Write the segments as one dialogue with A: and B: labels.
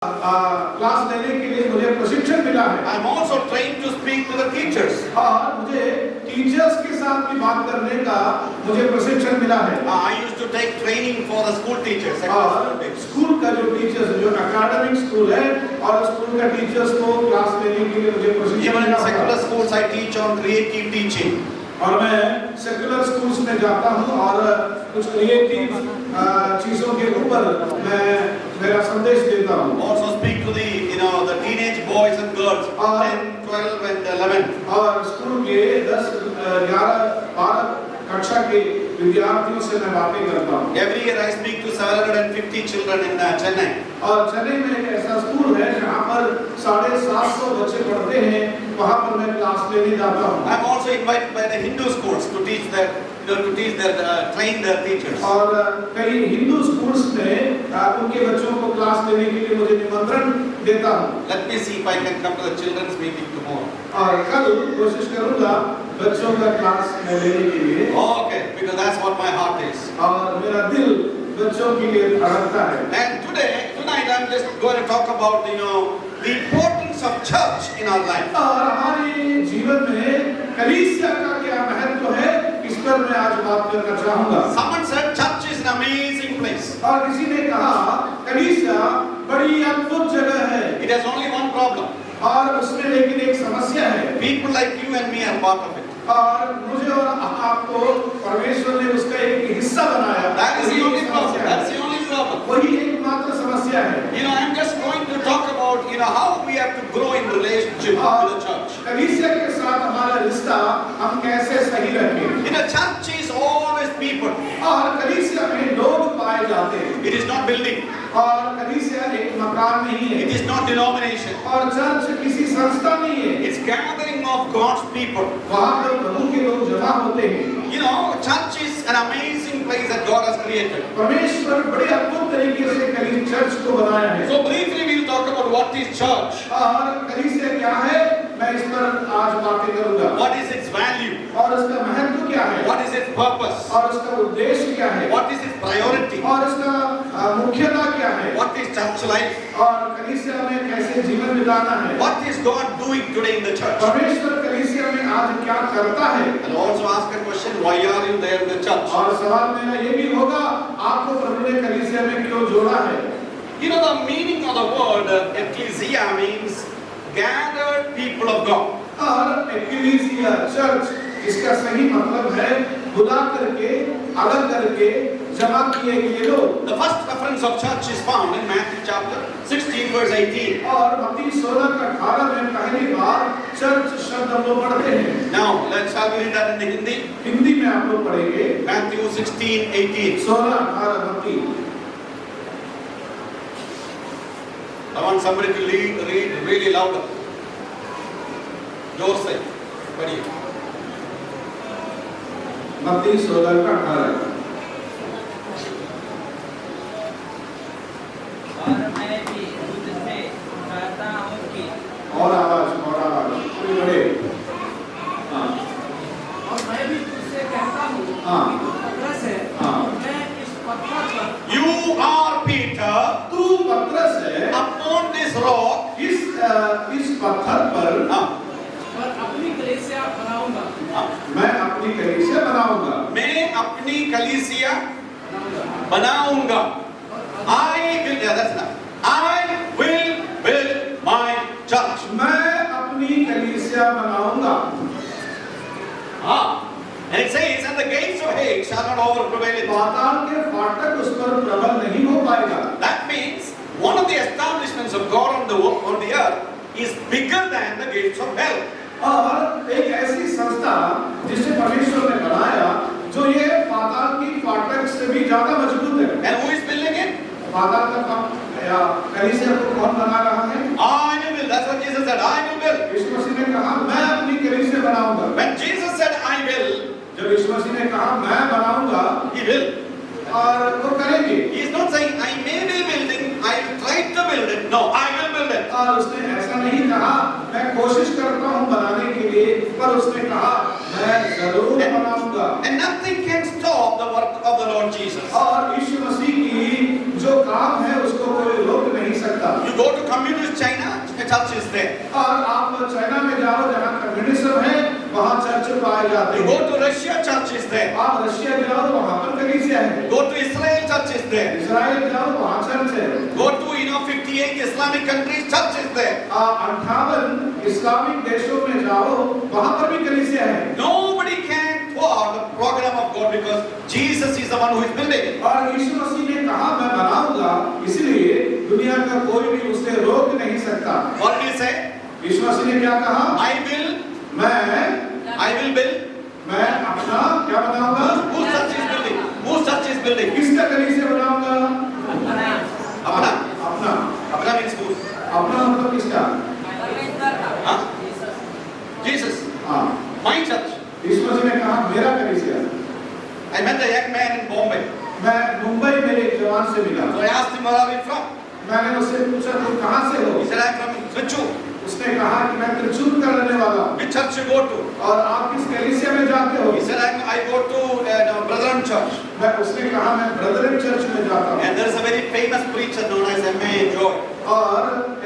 A: Class लेने के लिए मुझे प्रशिक्षण मिला है।
B: I'm also trained to speak to the teachers.
A: और मुझे टीचर्स के साथ भी बात करने का मुझे प्रशिक्षण मिला है।
B: I used to take training for the school teachers.
A: और स्कूल का जो टीचर्स जो एकेडमिक स्कूल है और स्कूल का टीचर्स को क्लास लेने के लिए मुझे प्रशिक्षण
B: Even in
A: मिला
B: secular
A: है।
B: schools, I teach on creative teaching.
A: और मैं सेकुलर स्कूल्स में जाता हूँ और कुछ क्रिएटिव चीजों के ऊपर मैं मेरा संदेश देता हूँ।
B: Also speak to the teenage boys and girls, 10, 12 and 11.
A: और स्कूल के 10, 11, 12 कक्षा के विद्यार्थियों से मैं बातें करता हूँ।
B: Every year I speak to 750 children in Chennai.
A: और चेन्नई में एक ऐसा स्कूल है जहाँ पर 750 बच्चे पढ़ते हैं, वहाँ पर मैं क्लास लेने जाता हूँ।
B: I'm also invited by the Hindu schools to teach train their teachers.
A: और कई हिंदू स्कूल्स में उनके बच्चों को क्लास लेने के लिए मुझे निमंत्रण देता हूँ।
B: Let me see if I can come to the children's meeting tomorrow.
A: और कल कोशिश करूँगा बच्चों का क्लास में लेने के लिए।
B: Okay, because that's what my heart is.
A: और मेरा दिल बच्चों के लिए धड़कता है।
B: And tonight I'm just going to talk about the importance of church in our life.
A: और हमारे जीवन में कलीसिया का क्या महत्व है, इस पर मैं आज बात करना चाहूँगा।
B: Someone said church is an amazing place.
A: और किसी ने कहा कलीसिया बड़ी अद्भुत जगह है।
B: It has only one problem.
A: और उसमें लेकिन एक समस्या है।
B: People like you and me are part of it.
A: और मुझे और आपको परमेश्वर ने उसका एक हिस्सा बनाया।
B: That is the only problem. That's the only problem.
A: वही एकमात्र समस्या है।
B: I'm just going to talk about how we have to grow in relationship with the church.
A: कलीसिया के साथ हमारा रिश्ता हम कैसे सही रखें।
B: In a church is always people.
A: और कलीसिया में लोग पाए जाते हैं।
B: It is not building.
A: और कलीसिया एक मकान नहीं है।
B: It is not denomination.
A: और चर्च किसी संस्था नहीं है।
B: It's gathering of God's people.
A: वहाँ पर प्रभु के लोग जमा होते हैं।
B: Church is an amazing place that God has created.
A: परमेश्वर बड़े अद्भुत तरीके से चर्च को बनाया है।
B: So briefly we will talk about what is church.
A: और कलीसिया क्या है, मैं इस पर आज बातें करूँगा।
B: What is its value?
A: और उसका महत्व क्या है?
B: What is its purpose?
A: और उसका उद्देश्य क्या है?
B: What is its priority?
A: और उसका मुख्यता क्या है?
B: What is church life?
A: और कलीसिया में कैसे जीवन बिताना है?
B: What is God doing today in the church?
A: परमेश्वर कलीसिया में आज क्या करता है?
B: And also ask a question, why are you there in the church?
A: और सवाल मेरा ये भी होगा, आपको प्रभु ने कलीसिया में क्यों जोड़ा है?
B: The meaning of the word ecclesia means gathered people of God.
A: और एक्लेसिया चर्च इसका सही मतलब है बुला करके, अलग करके, जमा किए गए लोग।
B: The first reference of church is found in Matthew chapter 16 verse 18.
A: और मत्ती 16:18 में पहली बार चर्च शब्द हम लोग पढ़ते हैं।
B: Now let's read that in the Hindi.
A: Hindi में आप लोग पढ़ेंगे।
B: Matthew 16:18.
A: 16:18 मत्ती।
B: I want somebody to read really louder. जोर से पढ़िए।
A: मत्ती 16:18।
C: और मैं भी तुझसे कहता हूँ कि
A: और आवाज पूरी बड़े। हाँ।
C: और मैं भी तुझसे कहता हूँ
A: हाँ।
C: पतरस है,
A: हाँ।
C: मैं इस पत्थर पर
B: You are Peter.
A: तू पतरस है।
B: Upon this rock.
A: इस पत्थर पर
C: अपनी कलीसिया बनाऊंगा।
A: मैं अपनी कलीसिया बनाऊंगा।
B: मैं अपनी कलीसिया बनाऊंगा। I will build my church.
A: मैं अपनी कलीसिया बनाऊंगा।
B: And it says, and the gates of hate shall not overprevail it.
A: पाताल के फाटक उस पर प्रबल नहीं हो पाएगा।
B: That means one of the establishments of God on the earth is bigger than the gates of hell.
A: और एक ऐसी संस्था जिसे परमेश्वर ने बनाया जो ये पाताल की फाटक से भी ज्यादा मजबूत है।
B: And who is building it?
A: पाताल का कलीसिया को कौन बना रहा है?
B: I will build. That's what Jesus said. I will build.
A: यीशु मसीह ने कहा मैं अपनी कलीसिया बनाऊंगा।
B: When Jesus said I will,
A: जब यीशु मसीह ने कहा मैं बनाऊंगा,
B: he will.
A: और वो करेंगे।
B: He is not saying I may be building, I will try to build it. No, I will build it.
A: और उसने ऐसा नहीं कहा मैं कोशिश करता हूँ बनाने के लिए, पर उसने कहा मैं जरूर बनाऊंगा।
B: And nothing can stop the work of the Lord Jesus.
A: और यीशु मसीह की जो काम है उसको कोई रोक नहीं सकता।
B: You go to communist China, a church is there.
A: और आप चाइना में जाओ जहाँ कम्युनिज्म है, वहाँ चर्च पाए जाते
B: You
A: हैं।
B: go to Russia, church is there.
A: आप रशिया जाओ, वहाँ पर कलीसिया है।
B: Go to Israel, church is there.
A: Israel जाओ, वहाँ चर्च है।
B: Go to 58 Islamic countries, church is there.
A: 58 Islamic देशों में जाओ, वहाँ पर भी कलीसिया है।
B: Nobody can thwart the program of God because Jesus is the one who is building it.
A: और यीशु मसीह ने कहा मैं बनाऊंगा, इसलिए दुनिया का कोई भी उसे रोक नहीं सकता।
B: What did he say?
A: यीशु मसीह ने क्या कहा?
B: I will build.
A: मैं अपना क्या बनाऊंगा?
B: Whose church is building? Whose church is building?
A: किसका कलीसिया बनाऊंगा?
B: अपना.
A: अपना।
B: अपना means who?
A: अपना मतलब किसका?
B: Huh? Jesus.
A: हाँ।
B: My church.
A: यीशु मसीह ने कहा मेरा कलीसिया।
B: I met a young man in Bombay.
A: मैं मुंबई में एक जवान से मिला।
B: So I asked him, where are you from?
A: मैंने उससे पूछा तुम कहाँ से हो?
B: He said, I'm from Trichy.
A: उसने कहा कि मैं त्रिचूर का रहने वाला हूँ।
B: Which church you go to?
A: और आप किस कलीसिया में जाते हो?
B: He said, I go to Brethren Church.
A: उसने कहा मैं ब्रदरन चर्च में जाता हूँ।
B: And there is a very famous preacher known as M.A. Joy.
A: और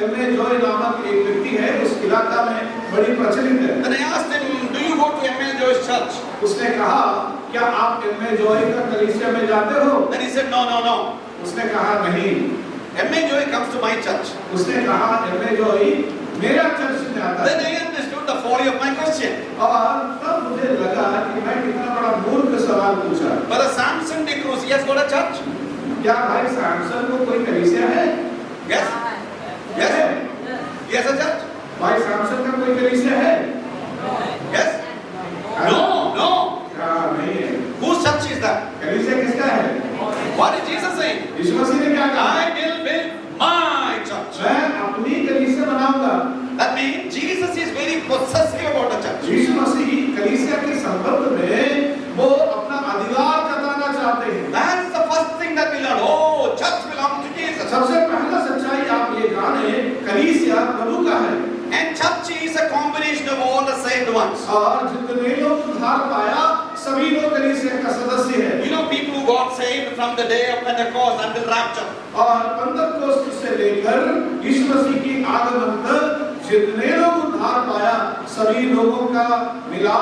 A: M.A. जॉय नामक एक व्यक्ति है, उस इलाका में बड़ी प्रचलित है।
B: Then I asked him, do you go to M.A. Joy's church?
A: उसने कहा क्या आप M.A. जॉय का कलीसिया में जाते हो?
B: Then he said, no.
A: उसने कहा नहीं।
B: M.A. Joy comes to my church.
A: उसने कहा M.A. जॉय मेरा चर्च में आता है।
B: Then I understood the folly of my question.
A: और तब मुझे लगा कि मैं कितना बड़ा मूर्ख सवाल पूछा।
B: Brother Samson de Cruz, he has got a church?
A: क्या भाई सैमसन को कोई कलीसिया है?
B: Yes? Yes? He has a church?
A: भाई सैमसन का कोई कलीसिया है?
B: Yes? No.
A: हाँ, नहीं है।
B: Whose church is that?
A: कलीसिया किसका है?
B: What is Jesus saying?
A: यीशु मसीह ने क्या कहा?
B: I will build my church.
A: मैं अपनी कलीसिया बनाऊंगा।
B: That means Jesus is very possessive about the church.
A: यीशु मसीह कलीसिया के संबंध में वो अपना अधिकार जताना चाहते हैं।
B: That's the first thing that we learn. Oh, church belongs to Jesus.
A: सबसे पहला सच्चाई आप ये जाने कलीसिया प्रभु का है।
B: And church is a combination of all the saved ones.
A: और जितने लोग उद्धार पाया सभी लोग कलीसिया का सदस्य है।
B: You know people who got saved from the day of Pentecost until rapture.
A: और पंतकोस्त से लेकर यीशु मसीह की आगमन तक जितने लोग उद्धार पाया सभी लोगों का मिला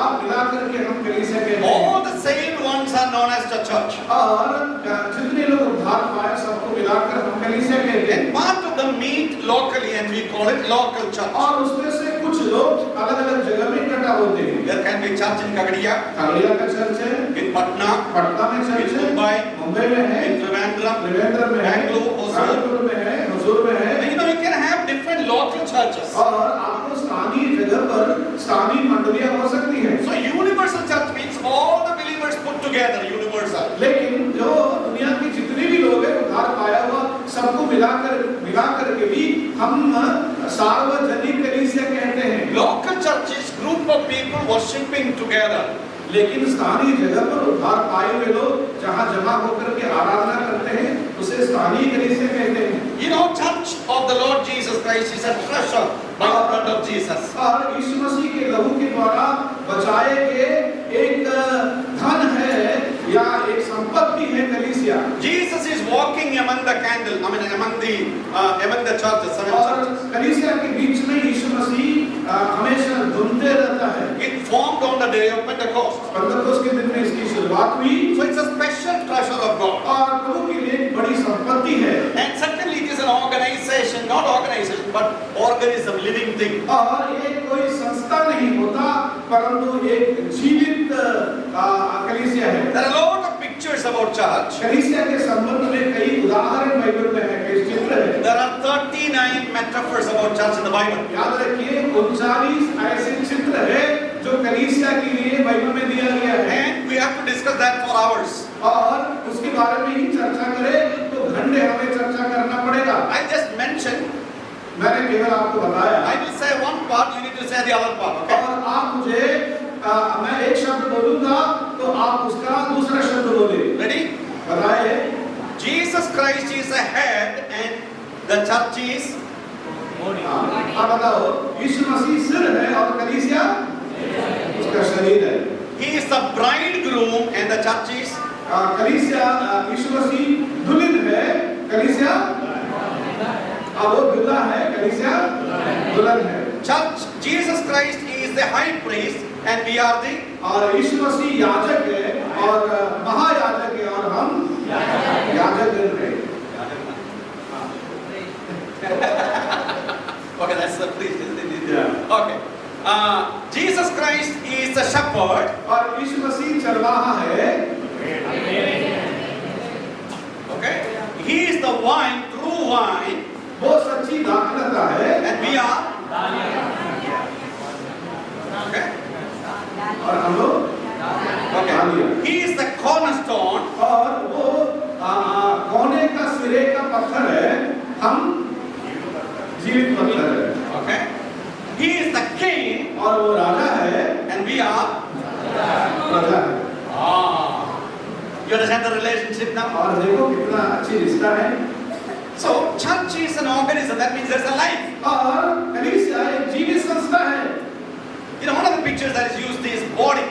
A: करके हम कलीसिया कहते हैं।
B: All the saved ones are known as the church.
A: और जितने लोग उद्धार पाया सबको मिलाकर हम कलीसिया कहते हैं।
B: And part of them meet locally and we call it local church.
A: और उसमें से कुछ लोग अलग-अलग जगह में इकट्ठा होते हैं।
B: There can be church in Kagadiya,
A: Khagaria का चर्च है,
B: in Patna,
A: पटना में चर्च है, मुंबई में है,
B: in Trivandrum,
A: त्रिवेंद्रम में है,
B: Bangalore,
A: हजूर में है।
B: You know, you can have different local churches.
A: और आपको स्थानीय जगह पर स्थानीय मंडलियां हो सकती हैं।
B: So universal church means all the believers put together, universal.
A: लेकिन जो दुनिया के जितने भी लोग हैं उद्धार पाया हुआ सबको मिलाकर के भी हम सार्वजनिक कलीसिया कहते हैं।
B: Local church is group of people worshiping together.
A: लेकिन स्थानीय जगह पर उद्धार पाए हुए लोग जहाँ जमा होकर के आराधना करते हैं उसे स्थानीय कलीसिया कहते हैं।
B: You know, church of the Lord Jesus Christ is a treasure by the blood of Jesus.
A: और यीशु मसीह के लहू के द्वारा बचाए गए एक धन है या एक संपत्ति है कलीसिया।
B: Jesus is walking among the candle, among the churches.
A: और कलीसिया के बीच में यीशु मसीह हमेशा घूमते रहता है।
B: It formed on the day of Pentecost.
A: पंतकोस्त के दिन में इसकी शुरुआत हुई।
B: So it's a special treasure of God.
A: और प्रभु के लिए एक बड़ी संपत्ति है।
B: And secondly, it is an organization, not organization, but organism, living thing.
A: और ये कोई संस्था नहीं होता परंतु एक जीवित कलीसिया है।
B: There are a lot of pictures about church.
A: कलीसिया के संबंध में कई उदाहरण बाइबल में है, कई चित्र है।
B: There are 39 metaphors about church in the Bible.
A: याद रखिए 39 ऐसे चित्र है जो कलीसिया के लिए बाइबल में दिया गया है।
B: And we have to discuss that for hours.
A: और उसके बारे में ही चर्चा करें तो घंटे हमें चर्चा करना पड़ेगा।
B: I just mentioned.
A: मैंने केवल आपको बताया।
B: I will say one part, you need to say the other part. Okay?
A: और आप मुझे मैं एक शब्द बोलूंगा तो आप उसका दूसरा शब्द बोले।
B: Ready?
A: बताइए।
B: Jesus Christ is the head and the church is.
A: आप बताओ यीशु मसीह सिर है और कलीसिया उसका शरीर है।
B: He is the bridegroom and the church is.
A: कलीसिया यीशु मसीह दुल्हन है, कलीसिया अब वो दूल्हा है, कलीसिया दुल्हन है।
B: Church, Jesus Christ is the high priest and we are the
A: और यीशु मसीह याजक है और महायाजक है और हम याजक हैं।
B: Okay, that's the priest, isn't it?
A: Yeah.
B: Okay. Jesus Christ is the shepherd.
A: और यीशु मसीह चरवाहा है।
B: Okay. He is the wine, true wine.
A: वो सच्ची दाखलता है
B: And we are. Okay.
A: और हम लोग
B: Okay. He is the cornerstone.
A: और वो कोने का सिरे का पत्थर है, हम जीवित पत्थर है।
B: Okay. He is the king.
A: और वो राजा है
B: And we are.
A: प्रजा है।
B: You understand the relationship now?
A: और देखो कितना अच्छी रिश्ता है।
B: So, church is an organism. That means there's a life.
A: और कलीसिया एक जीवित संस्था है।
B: You know, one of the pictures that is used is body.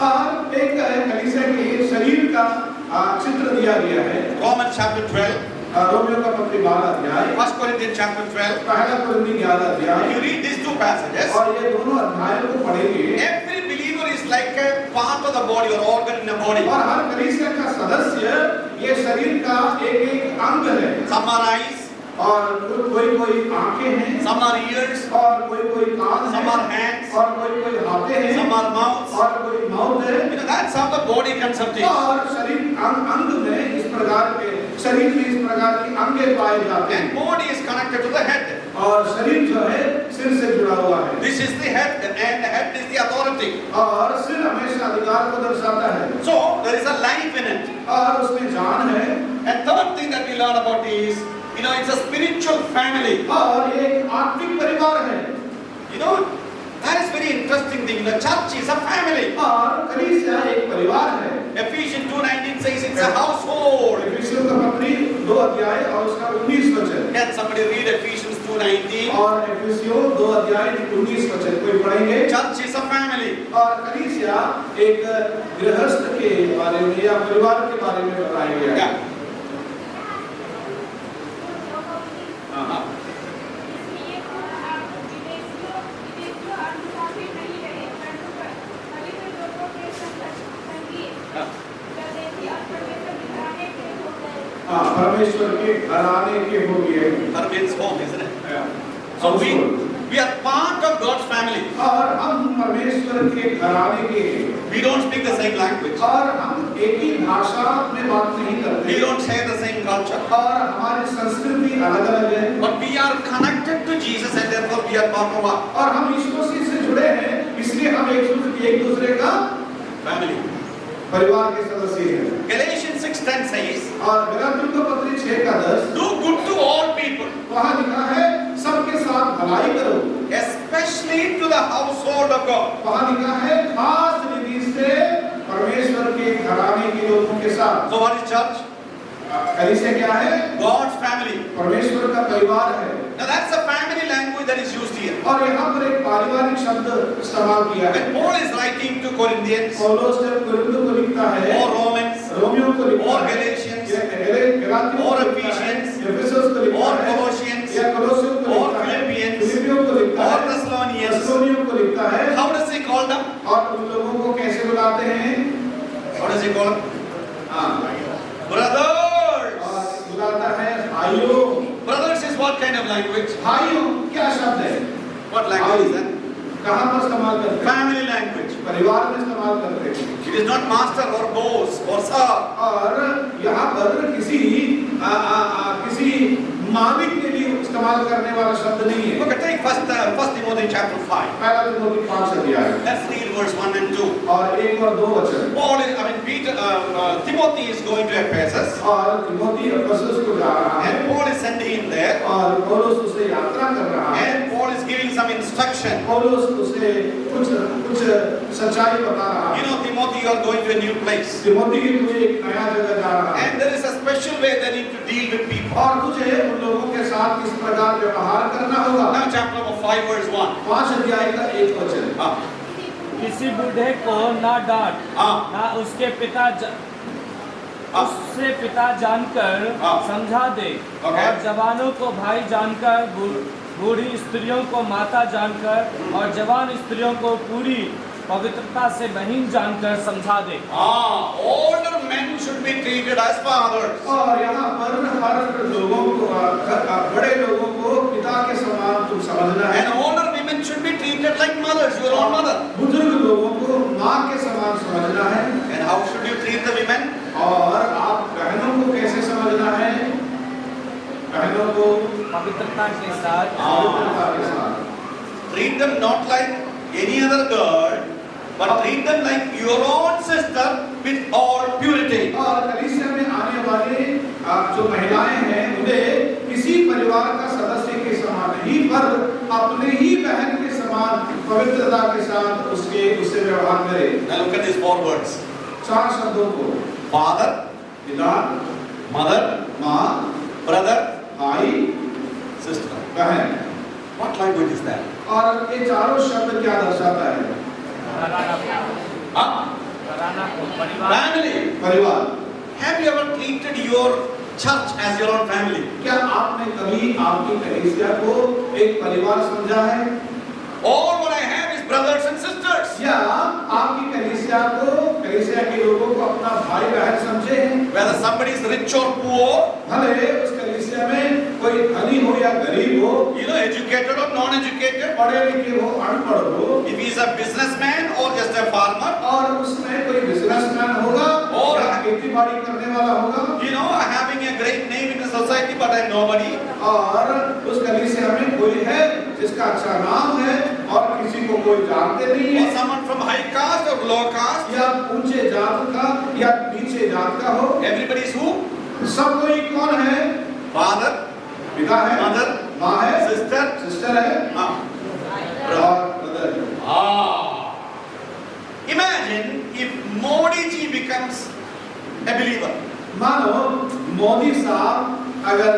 A: और एक कलीसिया के शरीर का चित्र दिया गया है।
B: Romans chapter 12.
A: रोमियो का पत्री 12 अध्याय,
B: 1 Corinthians chapter 12.
A: पहला कुरिन्थी 11 अध्याय।
B: You read these two passages.
A: और ये दोनों अध्यायों को पढ़ेंगे।
B: Every believer is like a part of the body or organ in the body.
A: और हर कलीसिया का सदस्य ये शरीर का एक अंग है।
B: Some are eyes,
A: और कोई आंखें हैं,
B: some are ears,
A: और कोई कान है,
B: some are hands,
A: और कोई हाथे हैं,
B: some are mouths.
A: और कोई माउथ है।
B: You know, that's how the body concept is.
A: और शरीर अंग में इस प्रकार के शरीर में इस प्रकार के अंगे पाए जाते
B: And
A: हैं।
B: body is connected to the head.
A: और शरीर जो है सिर से जुड़ा हुआ है।
B: This is the head and the head is the authority.
A: और सिर हमेशा अधिकार को दर्शाता है।
B: So, there is a life in it.
A: और उसमें जान है।
B: And third thing that we learn about is, you know, it's a spiritual family.
A: और ये एक आत्मिक परिवार है।
B: You know, that is very interesting thing. The church is a family.
A: और कलीसिया एक परिवार है।
B: Ephesians 2:19 says it's a household.
A: इफिसियों का पत्री 2 अध्याय और उसका 19 वचन।
B: Can somebody read Ephesians 2:19?
A: और इफिसियों 2 अध्याय 19 वचन कोई पढ़ेंगे?
B: Church is a family.
A: और कलीसिया एक गृहस्थ के बारे में या परिवार के बारे में बताया गया है।
B: Yeah.
A: परमेश्वर के घराने के हो गए।
B: That means home, isn't it?
A: Yeah.
B: So we are part of God's family.
A: और हम परमेश्वर के घराने के हैं।
B: We don't speak the same language.
A: और हम एक ही भाषा में बात नहीं करते।
B: We don't share the same culture.
A: और हमारी संस्कृति अलग-अलग है।
B: But we are connected to Jesus and therefore we are part of our
A: और हम यीशु मसीह से जुड़े हैं, इसलिए हम एक दूसरे का
B: family.
A: परिवार के सदस्य हैं।
B: Galatians 6:10 says,
A: और गलातियों का पत्री 6:10
B: do good to all people,
A: वहाँ लिखा है सबके साथ भलाई करो,
B: especially to the household of God.
A: वहाँ लिखा है खास रीति से परमेश्वर के घराने के लोगों के साथ।
B: So what is church?
A: कलीसिया क्या है?
B: God's family.
A: परमेश्वर का परिवार है।
B: Now that's a family language that is used here.
A: और यहाँ पर एक पारिवारिक शब्द इस्तेमाल किया है।
B: When Paul is writing to Corinthians,
A: पौलुस जब कोरिन्थियों को लिखता है,
B: or Romans,
A: रोमियो को लिखता
B: or
A: है,
B: Galatians,
A: या गलातियों
B: or
A: को लिखता है,
B: Ephesians,
A: एफेसस को लिखता
B: or
A: है,
B: Colossians,
A: या कोलोसियों को
B: or
A: लिखता है,
B: Philippians,
A: फिलिपियों को लिखता
B: or
A: है,
B: Thessalonians,
A: थेसलोनियों को लिखता है।
B: how does he call them?
A: और उन लोगों को कैसे बुलाते हैं?
B: How does he call them? Brothers.
A: और बुलाता है भाइयों।
B: Brothers is what kind of language?
A: भाइयों क्या शब्द है?
B: What language is that?
A: कहाँ पर इस्तेमाल करते हैं?
B: Family language.
A: परिवार में इस्तेमाल करते हैं।
B: It is not master or boss or sir.
A: और यहाँ पर किसी मालिक के लिए इस्तेमाल करने वाला शब्द नहीं है।
B: Look at take first Timothy chapter 5.
A: पहला तिमोथी 5 अध्याय
B: Let's read verse 1 and 2.
A: और 1 और 2 वचन।
B: Timothy is going to Ephesus.
A: और तिमोथी अफसस को जा रहा है।
B: And Paul is sending him there.
A: और पौलुस उसे यात्रा कर रहा है।
B: And Paul is giving some instruction.
A: पौलुस उसे कुछ सच्चाई बता रहा है।
B: You know, Timothy, you are going to a new place.
A: Timothy तू एक नया जगह जा रहा है।
B: And there is a special way they need to deal with people.
A: और तुझे उन लोगों के साथ किस प्रकार व्यवहार करना होगा।
B: Now chapter number 5 verse 1.
A: 5 अध्याय का 1 वचन।
C: किसी बूढ़े को ना डांट, ना उसके पिता उससे पिता जानकर
B: हाँ।
C: समझा दे,
B: Okay.
C: और जवानों को भाई जानकर, बूढ़ी स्त्रियों को माता जानकर, और जवान स्त्रियों को पूरी पवित्रता से बहन जानकर समझा दे।
B: Older men should be treated as fathers.
A: और यहाँ पर हर लोगों को बड़े लोगों को पिता के समान तुम समझना है।
B: And older women should be treated like mothers, your own mother.
A: बुजुर्ग लोगों को माँ के समान समझना है।
B: And how should you treat the women?
A: और आप बहनों को कैसे समझना है? बहनों को
C: पवित्रता के साथ,
A: पवित्रता के साथ।
B: Treat them not like any other girl, but treat them like your own sister with all purity.
A: और कलीसिया में आने वाले जो महिलाएं हैं उन्हें किसी परिवार का सदस्य के समान नहीं, पर अपने ही बहन के समान पवित्रता के साथ उससे व्यवहार करें।
B: Now look at these 4 words.
A: 4 शब्दों को,
B: Father,
A: पिता,
B: mother,
A: माँ,
B: brother,
A: भाई,
B: sister.
A: बहन।
B: What language is that?
A: और ये चारों शब्द क्या दर्शाता है?
B: Huh?
C: परिवार,
B: Family.
A: परिवार।
B: Have you ever treated your church as your own family?
A: क्या आपने कभी आपकी कलीसिया को एक परिवार समझा है?
B: All what I have is brothers and sisters.
A: या आपकी कलीसिया के लोगों को अपना भाई बहन समझे हैं?
B: Whether somebody is rich or poor,
A: भले उस कलीसिया में कोई धनी हो या गरीब हो,
B: educated or non-educated,
A: पढ़े लिखे हो अनपढ़ हो,
B: if he is a businessman or just a farmer,
A: और उसमें कोई बिजनेसमैन होगा
B: और
A: या खेती बाड़ी करने वाला होगा,
B: having a great name in the society but I nobody,
A: और उस कलीसिया में कोई है जिसका अच्छा नाम है और किसी को कोई जानते नहीं
B: or
A: है,
B: someone from high caste or low caste,
A: या ऊंचे जात का या नीचे जात का हो,
B: everybody is who?
A: सब कोई कौन है?
B: Father,
A: पिता है,
B: mother,
A: माँ है,
B: sister,
A: सिस्टर है,
B: brother.
A: और ब्रदर है।
B: Imagine if Modi ji becomes a believer.
A: मानो मोदी साहब अगर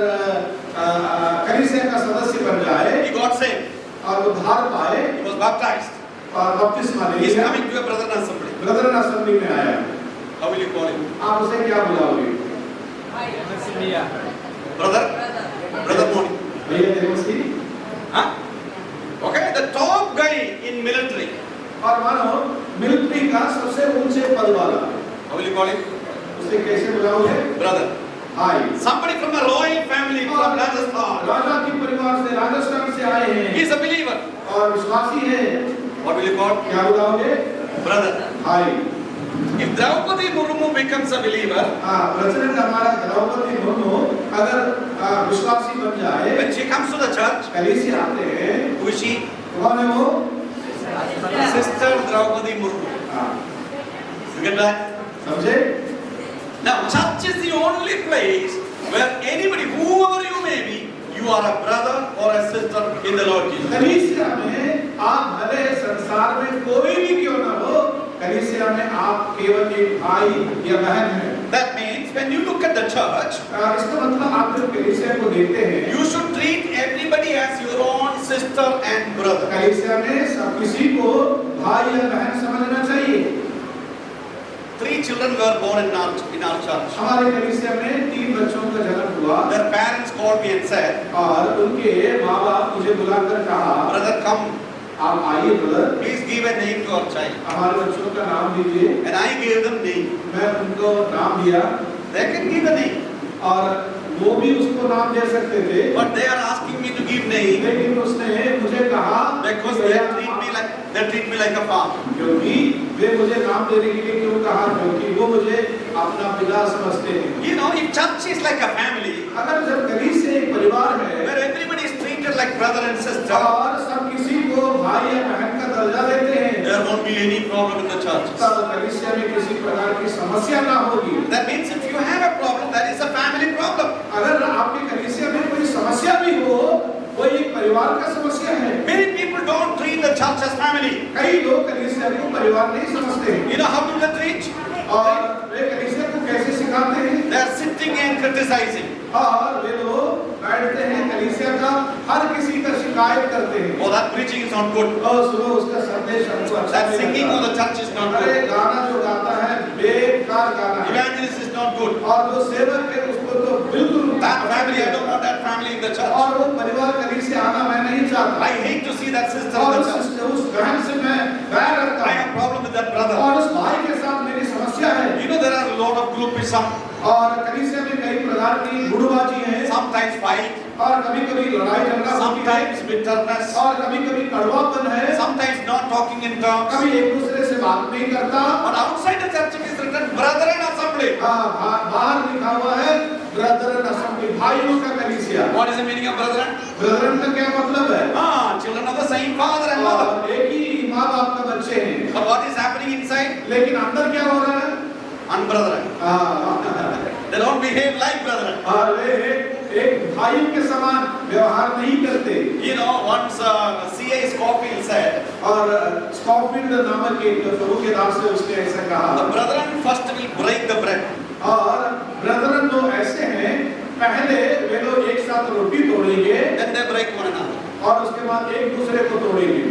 A: कलीसिया का सदस्य बन जाए
B: He got saved.
A: और उद्धार पाए
B: He was baptized.
A: और बपतिस्मा ले
B: He is
A: लिया,
B: coming to a brethren assembly.
A: Brethren assembly में आया,
B: How will you call him?
A: आप उसे क्या बुलाओगे?
C: मसीहिया,
B: Brother Modi.
A: भैया Devsi.
B: Huh? Okay, the top guy in military.
A: और मानो मिलिट्री का सबसे ऊंचे पद वाला,
B: How will you call him?
A: उसे कैसे बुलाओगे?
B: Brother.
A: भाई।
B: Somebody from a royal family from Rajasthan.
A: राजा के परिवार से, राजस्थान से आए हैं
B: He is a believer.
A: और विश्वासी है,
B: What will you call?
A: क्या बुलाओगे?
B: Brother.
A: भाई।
B: If Draupadi Murmu becomes a believer,
A: president हमारा द्रौपदी मुर्मू अगर विश्वासी बन जाए,
B: when she comes to the church,
A: कलीसिया आते हैं,
B: who is she?
A: कौन है वो?
B: Sister Draupadi Murmu. You get that?
A: समझे?
B: Now, church is the only place where anybody, whoever you may be, you are a brother or a sister in the Lord Jesus.
A: कलीसिया में आप भले संसार में कोई भी क्यों ना हो, कलीसिया में आप केवल एक भाई या बहन हैं।
B: That means when you look at the church,
A: इसका मतलब आप जब कलीसिया को देखते हैं,
B: you should treat everybody as your own sister and brother.
A: कलीसिया में सब किसी को भाई या बहन समझना चाहिए।
B: 3 children were born in our church.
A: हमारे कलीसिया में 3 बच्चों का जन्म हुआ
B: Their parents called me and said,
A: और उनके माँ बाप मुझे बुलाकर कहा,
B: brother, come,
A: आप आइए brother,
B: please give a name to our child.
A: हमारे बच्चों का नाम दीजिए।
B: And I gave them name.
A: मैं उनको नाम दिया
B: They can give a name,
A: और वो भी उसको नाम दे सकते थे,
B: but they are asking me to give name
A: लेकिन उसने मुझे कहा
B: because they treat me like a father.
A: क्योंकि वे मुझे नाम देने के लिए क्यों कहा, क्योंकि वो मुझे अपना पिता समझते हैं।
B: You know, if church is like a family,
A: अगर जब कलीसिया एक परिवार है
B: where everybody is treated like brother and sister,
A: और सब किसी को भाई या बहन का दर्जा देते हैं,
B: there won't be any problem in the church.
A: तब कलीसिया में किसी प्रकार की समस्या ना होगी।
B: That means if you have a problem, that is a family problem.
A: अगर आपके कलीसिया में कोई समस्या भी हो, वो एक परिवार का समस्या है।
B: Many people don't treat the church as family.
A: कई लोग कलीसिया को परिवार नहीं समझते हैं।
B: You know how do they treat?
A: और वे कलीसिया को कैसे सिखाते हैं?
B: They are sitting and criticizing.
A: और वे लोग बैठते हैं कलीसिया का, हर किसी का शिकायत करते हैं।
B: Oh, that preaching is not good.
A: और सुनो उसका संदेश हमको अच्छा
B: That
A: नहीं
B: singing of
A: लगता।
B: the church is not
A: अरे
B: good.
A: गाना जो गाता है बेकार गाना है।
B: Evangelist is not good.
A: और जो सेवक है उसको तो बिल्कुल
B: That family, I don't want that family in the church.
A: और वो परिवार कलीसिया आना मैं नहीं चाहता।
B: I hate to see that sister
A: और
B: in the church.
A: उस बहन से मैं बैर रखता
B: I
A: हूँ
B: have problem with that brother.
A: और उस भाई के साथ मेरी समस्या है।
B: You know, there are a lot of groupism,
A: और कलीसिया में कई प्रकार की गुड़बाजी है
B: sometimes fight,
A: और कभी-कभी लड़ाई झगड़ा होती है
B: sometimes bitterness,
A: और कभी-कभी कड़वापन है,
B: sometimes not talking in tongues.
A: कभी एक दूसरे से बात नहीं करता।
B: But outside the church it is written brethren assembly.
A: बाहर लिखा हुआ है ब्रदरन असेंबली, भाइयों का कलीसिया।
B: What is the meaning of brethren?
A: Brethren का क्या मतलब है?
B: Children of the same father and mother.
A: एक ही माँ बाप का बच्चे हैं।
B: But what is happening inside?
A: लेकिन अंदर क्या हो रहा है?
B: Unbrethren. They don't behave like brethren.
A: और वे एक भाई के समान व्यवहार नहीं करते।
B: You know, once C.A. Scofield said,
A: और स्कॉफील्ड नामक एक प्रभु के दास से उसने ऐसा
B: the
A: कहा,
B: brethren first will break the bread.
A: और ब्रदरन लोग ऐसे हैं, पहले वे लोग एक साथ रोटी तोड़ेंगे
B: Then they break one another.
A: और उसके बाद एक दूसरे को तोड़ेंगे।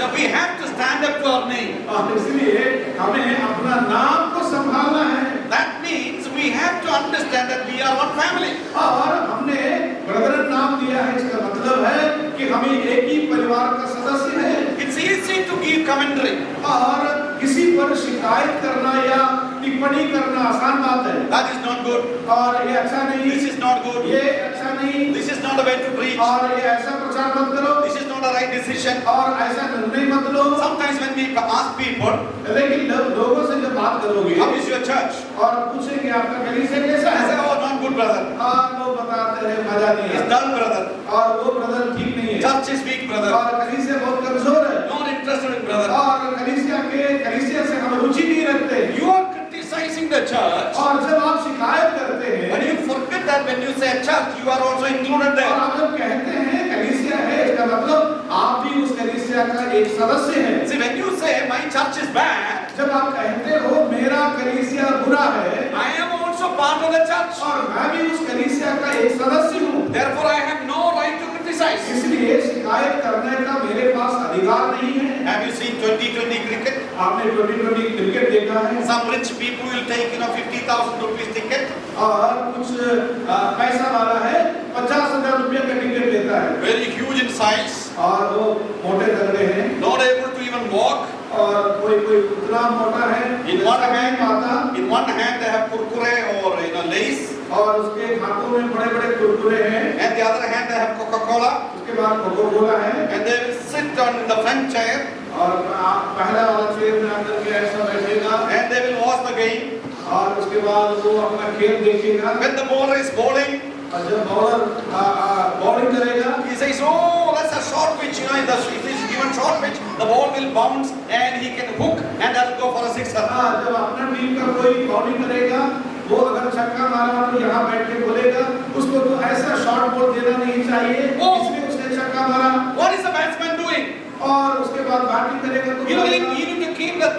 B: Now we have to stand up to our name.
A: और इसलिए हमें अपना नाम को संभालना है।
B: That means we have to understand that we are one family.
A: और हमने ब्रदरन नाम दिया है, इसका मतलब है कि हम एक ही परिवार का सदस्य हैं।
B: It's easy to give commentary.
A: और किसी पर शिकायत करना या टिप्पणी करना आसान बात है।
B: That is not good.
A: और ये अच्छा नहीं,
B: This is not good.
A: ये अच्छा नहीं,
B: This is not the way to preach.
A: और ये ऐसा प्रचार मत करो,
B: This is not the right decision.
A: और ऐसा निर्णय मत लो।
B: Sometimes when we ask people,
A: लेकिन लोगों से जब बात करोगे
B: how is your church?
A: और पूछेंगे आपका कलीसिया कैसा
B: I say,
A: है,
B: oh, not good, brother.
A: लोग बताते हैं मजा नहीं
B: It's
A: आता,
B: dull, brother.
A: और वो ब्रदर ठीक नहीं है,
B: Church is weak, brother.
A: और कलीसिया बहुत कमजोर है,
B: Not interested in brother.
A: और कलीसिया से हम रुचि नहीं रखते।
B: You are criticizing the church.
A: और जब आप शिकायत करते हैं
B: But you forget that when you say church, you are also included
A: और
B: there.
A: आप जब कहते हैं कलीसिया है, इसका मतलब आप भी उस कलीसिया का एक सदस्य हैं।
B: See, when you say my church is bad,
A: जब आप कहते हो मेरा कलीसिया बुरा है
B: I am also part of the church.
A: और मैं भी उस कलीसिया का एक सदस्य हूँ,
B: Therefore, I have no right to criticize.
A: इसलिए शिकायत करने का मेरे पास अधिकार नहीं है।
B: Have you seen 2020 cricket?
A: आपने 2020 क्रिकेट देखा है?
B: Some rich people will take 50,000 rupees ticket.
A: और कुछ पैसा वाला है 50,000 रुपया का टिकट लेता है
B: Very huge in size.
A: और वो मोटे तगड़े हैं
B: Not able to even walk.
A: और कोई उतना मोटा है
B: In one hand,
A: पाता,
B: in one hand they have kurkure or lace,
A: और उसके हाथों में बड़े बड़े कुरकुरे हैं,
B: and the other hand they have Coca-Cola,
A: उसके बाद कोको कोला है,
B: and they will sit on the front chair,
A: और पहला वाला चेयर में आकर के ऐसा बैठेगा
B: and they will watch the game.
A: और उसके बाद वो अपना खेल देखेगा।
B: When the bowler is bowling,
A: और जब बॉलर बॉलिंग करेगा
B: he says, "Oh, that's a short pitch. You know, if he's given short pitch, the ball will bounce and he can hook, and that will go for a sixer."
A: जब अपना team का कोई bowling करेगा, वो अगर छक्का मारा तो यहाँ बैठ के बोलेगा उसको तो ऐसा शॉर्ट बॉल देना नहीं चाहिए, इसलिए उसने छक्का मारा।
B: What is the batsman doing?
A: और उसके बाद बैटिंग करेगा तो
B: You need to keep the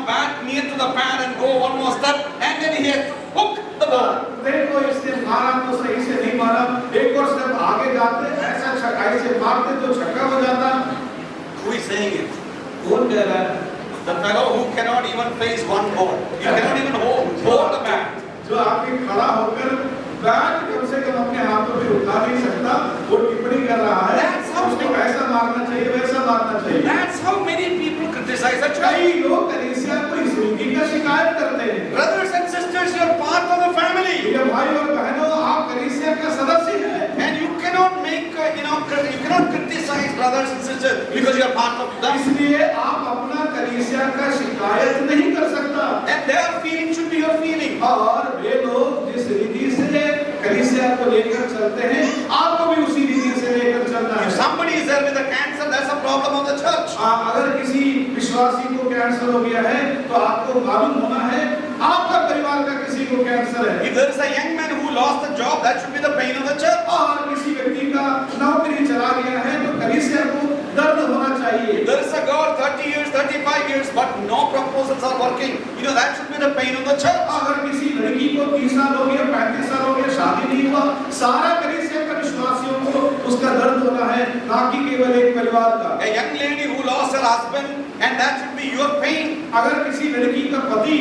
B: bat near to the pad and go one more step, and then he has hooked the ball.
A: देखो इसने मारा तो सही से नहीं मारा, एक और स्टेप आगे जाते ऐसा छक्का ऐसे मारते तो छक्का हो जाता।
B: Who is saying it?
A: कौन कह रहा है?
B: The fellow who cannot even face one ball. You cannot even hold the bat.
A: जो आपके खड़ा होकर बैट कम से कम अपने हाथों में उठा नहीं सकता, वो टिप्पणी कर रहा है उसको ऐसा मारना चाहिए वैसा मारना चाहिए।
B: That's how many people criticize the church.
A: कई लोग कलीसिया को इस रीति का शिकायत करते हैं।
B: Brothers and sisters, you are part of the family,
A: ये भाई और बहनों, आप कलीसिया का सदस्य हैं
B: and you cannot make you cannot criticize brothers and sisters because you are part of them.
A: इसलिए आप अपना कलीसिया का शिकायत नहीं कर सकता।
B: And their feeling should be your feeling.
A: और वे लोग जिस रीति से कलीसिया को लेकर चलते हैं, आपको भी उसी रीति से लेकर चलना है।
B: If somebody is there with a cancer, that's a problem of the church.
A: अगर किसी विश्वासी को कैंसर हो गया है तो आपको मालूम होना है आपका परिवार का किसी को कैंसर है।
B: If there is a young man who lost the job, that should be the pain of the church.
A: और किसी व्यक्ति का नौकरी चला गया है तो कलीसिया को दर्द होना चाहिए।
B: If there is a girl 30 years, 35 years, but no proposals are working. You know, that should be the pain of the church.
A: अगर किसी लड़की को 30 साल हो गया, 35 साल हो गया, शादी नहीं हुआ, सारा कलीसिया का विश्वासियों को उसका दर्द होना है, ना कि केवल एक परिवार का।
B: A young lady who lost her husband, and that should be your pain.
A: अगर किसी लड़की का पति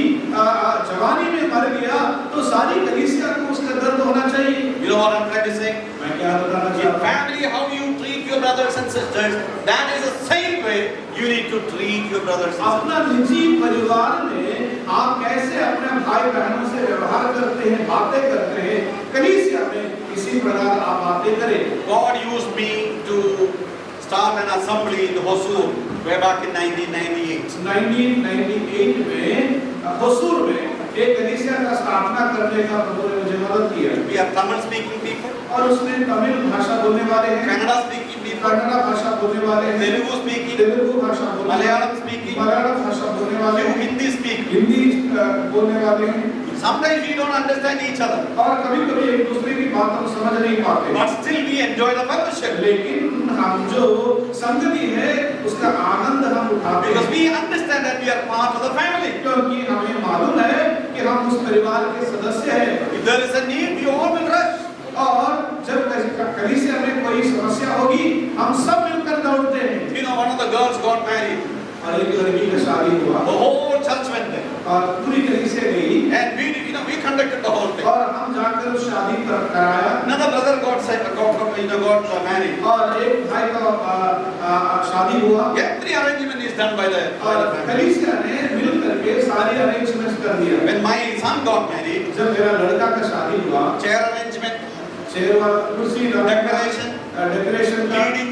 A: जवानी में मर गया, तो सारी कलीसिया को उसका दर्द होना चाहिए।
B: You know what I'm trying to say?
A: मैं क्या बताना
B: In
A: चाहता हूँ?
B: family, how you treat your brothers and sisters, that is the same way you need to treat your brothers and sisters.
A: अपना निजी परिवार में आप कैसे अपने भाई बहनों से व्यवहार करते हैं, बातें करते हैं, कलीसिया में इसी प्रकार आप बातें करें।
B: God used me to start an assembly in Hosur way back in 1998.
A: 1998 में होसूर में एक कलीसिया का स्थापना करने का प्रभु ने मुझे मदद किया।
B: We are Tamil speaking people,
A: और उसमें तमिल भाषा बोलने वाले हैं,
B: Kannada speaking people,
A: कन्नड़ा भाषा बोलने वाले हैं,
B: Telugu speaking,
A: तेलुगु भाषा बोलने वाले हैं,
B: Malayalam speaking,
A: मलयालम भाषा बोलने वाले
B: you
A: हैं,
B: Hindi speaking.
A: हिंदी बोलने वाले हैं।
B: Sometimes we don't understand each other,
A: और कभी-कभी एक दूसरे की बात हम समझ नहीं पाते,
B: but still we enjoy the fellowship
A: लेकिन हम जो संगति है उसका आनंद हम उठाते
B: because
A: हैं,
B: we understand that we are part of the family.
A: क्योंकि हमें मालूम है कि हम उस परिवार के सदस्य हैं।
B: If there is a need, we all will rush.
A: और जब कलीसिया में कोई समस्या होगी, हम सब मिलकर दौड़ते हैं।
B: You know, one of the girls got married.
A: और एक लड़की का शादी हुआ,
B: The whole church went there,
A: और पूरी कलीसिया गई,
B: and we conducted the whole thing.
A: और हम जाकर उस शादी पर कराया।
B: Another brother got married.
A: और एक भाई का शादी हुआ,
B: Every arrangement is done by the
A: और
B: family.
A: कलीसिया ने मिल करके सारी अरेंजमेंट कर दिया।
B: When my son got married,
A: जब मेरा लड़का का शादी हुआ,
B: chair arrangement,
A: चेयर वाला कुर्सी,
B: decoration,
A: डेकोरेशन का,
B: leading,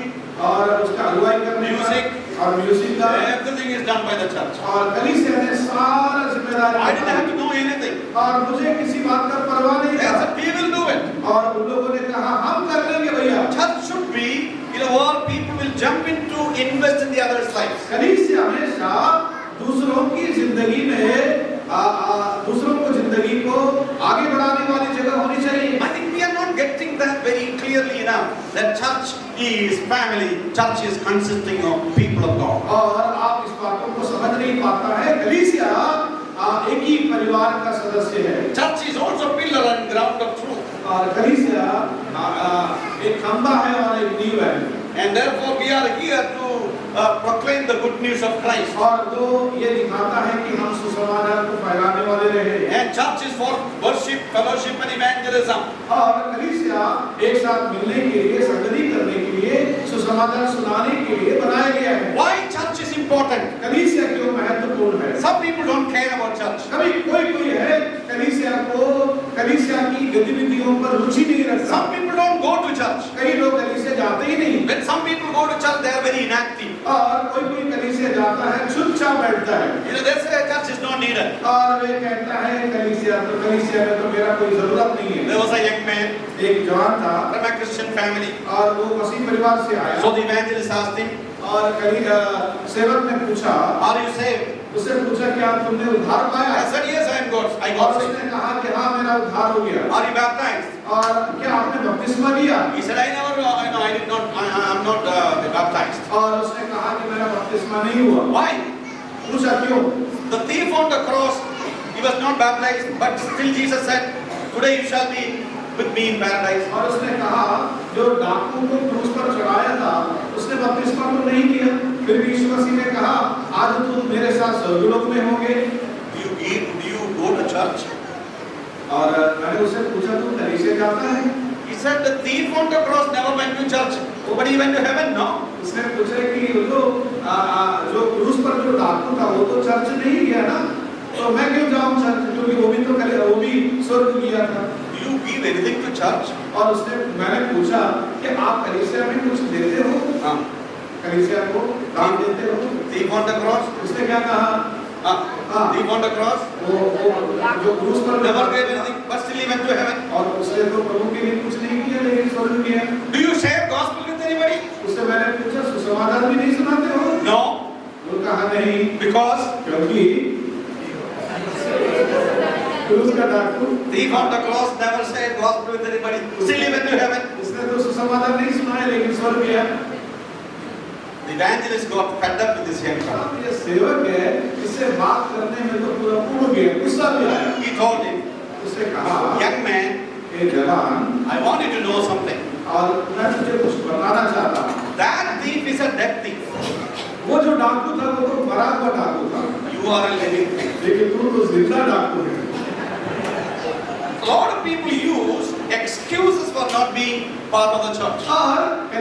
A: और उसका अगुवाई करने का,
B: music,
A: और म्यूजिक का,
B: everything is done by the church.
A: और कलीसिया ने सारा जिम्मेदारी
B: I didn't have
A: उठाई।
B: to know anything.
A: और मुझे किसी बात का परवाह नहीं
B: They
A: था,
B: said, we will do it.
A: और उन लोगों ने कहा हम कर लेंगे भैया।
B: Church should be, you know, where people will jump into, invest in the other's lives.
A: कलीसिया हमेशा दूसरों की जिंदगी में दूसरों को जिंदगी को आगे बढ़ाने वाली जगह होनी चाहिए।
B: I think we are not getting that very clearly enough. That church is family. Church is consisting of people of God.
A: और आप इस बातों को समझ नहीं पाता है, कलीसिया एक ही परिवार का सदस्य है,
B: Church is also pillar and ground of truth.
A: और कलीसिया एक खंभा है और एक नींव है,
B: And therefore we are here to proclaim the good news of Christ.
A: और जो ये दिखाता है कि हम सुसमाचार को फैलाने वाले रहे।
B: And church is for worship, fellowship and evangelism.
A: और कलीसिया एक साथ मिलने के लिए, संगति करने के लिए, सुसमाचार सुनाने के लिए बनाया गया है।
B: Why church is important?
A: कलीसिया क्यों महत्वपूर्ण है?
B: Some people don't care about church.
A: कभी कोई है कलीसिया की गतिविधियों पर रुचि नहीं रखता।
B: Some people don't go to church.
A: कई लोग कलीसिया जाते ही नहीं,
B: When some people go to church, they are very inactive.
A: और कोई कलीसिया जाता है चुपचाप बैठता है,
B: You know, they say church is not needed.
A: और वे कहता है कलीसिया में तो मेरा कोई जरूरत नहीं है।
B: There was a young man
A: एक जवान था
B: from a Christian family.
A: और वो मसीह परिवार से आया,
B: So the evangelist asked him,
A: और सेवक ने पूछा,
B: are you saved?
A: उससे पूछा क्या तुमने उद्धार पाया?
B: I said, yes, I am God. I
A: और
B: got saved.
A: उसने कहा कि हाँ मेरा उद्धार हो गया।
B: Are you baptized?
A: और क्या आपने बपतिस्मा लिया?
B: He said, I did not, I am not baptized.
A: और उसने कहा कि मेरा बपतिस्मा नहीं हुआ।
B: Why?
A: पूछा क्यों?
B: The thief on the cross, he was not baptized, but still Jesus said, today you shall be with me in paradise.
A: और उसने कहा जो डाकू को क्रूस पर चढ़ाया था उसने बपतिस्मा तो नहीं किया, फिर भी यीशु मसीह ने कहा आज तुम मेरे साथ स्वर्गलोक में होगे।
B: Do you go to church?
A: और मैंने उससे पूछा तुम कलीसिया जाता है?
B: He said, the thief on the cross never went to church, but he went to heaven. No.
A: उसने पूछा कि जो क्रूस पर जो डाकू था वो तो चर्च नहीं गया ना, तो मैं क्यों जाऊं चर्च, क्योंकि वो भी स्वर्ग गया था।
B: Do you give anything to church?
A: और मैंने पूछा कि आप कलीसिया में कुछ देते हो?
B: हाँ.
A: कलीसिया को दान देते हो?
B: Thief on the cross?
A: उसने क्या कहा?
B: Thief on the cross?
A: वो जो क्रूस पर
B: Never gave anything, but still he went to heaven.
A: और उसने तो प्रभु के लिए कुछ नहीं किया लेकिन स्वर्ग गया।
B: Do you share gospel with anybody?
A: उससे मैंने पूछा सुसमाचार भी नहीं सुनाते हो?
B: No.
A: वो कहा नहीं,
B: Because
A: क्योंकि क्रूस का डाकू
B: thief on the cross never shared gospel with anybody. Still he went to heaven.
A: उसने तो सुसमाचार नहीं सुनाया लेकिन स्वर्ग गया।
B: The evangelist got fed up with this young fellow.
A: अब ये सेवक है, इससे बात करने में तो पूरा उड़ गया, गुस्सा भी आया।
B: He told him,
A: उससे कहा,
B: young man,
A: ए जवान,
B: I want you to know something.
A: और मैं तुझे कुछ बताना चाहता हूँ।
B: That thief is a dead thief.
A: वो जो डाकू था वो तो मरा हुआ डाकू था,
B: You are a living thief.
A: लेकिन तू तो जिंदा डाकू है।
B: A lot of people use excuses for not being part of the church.
A: और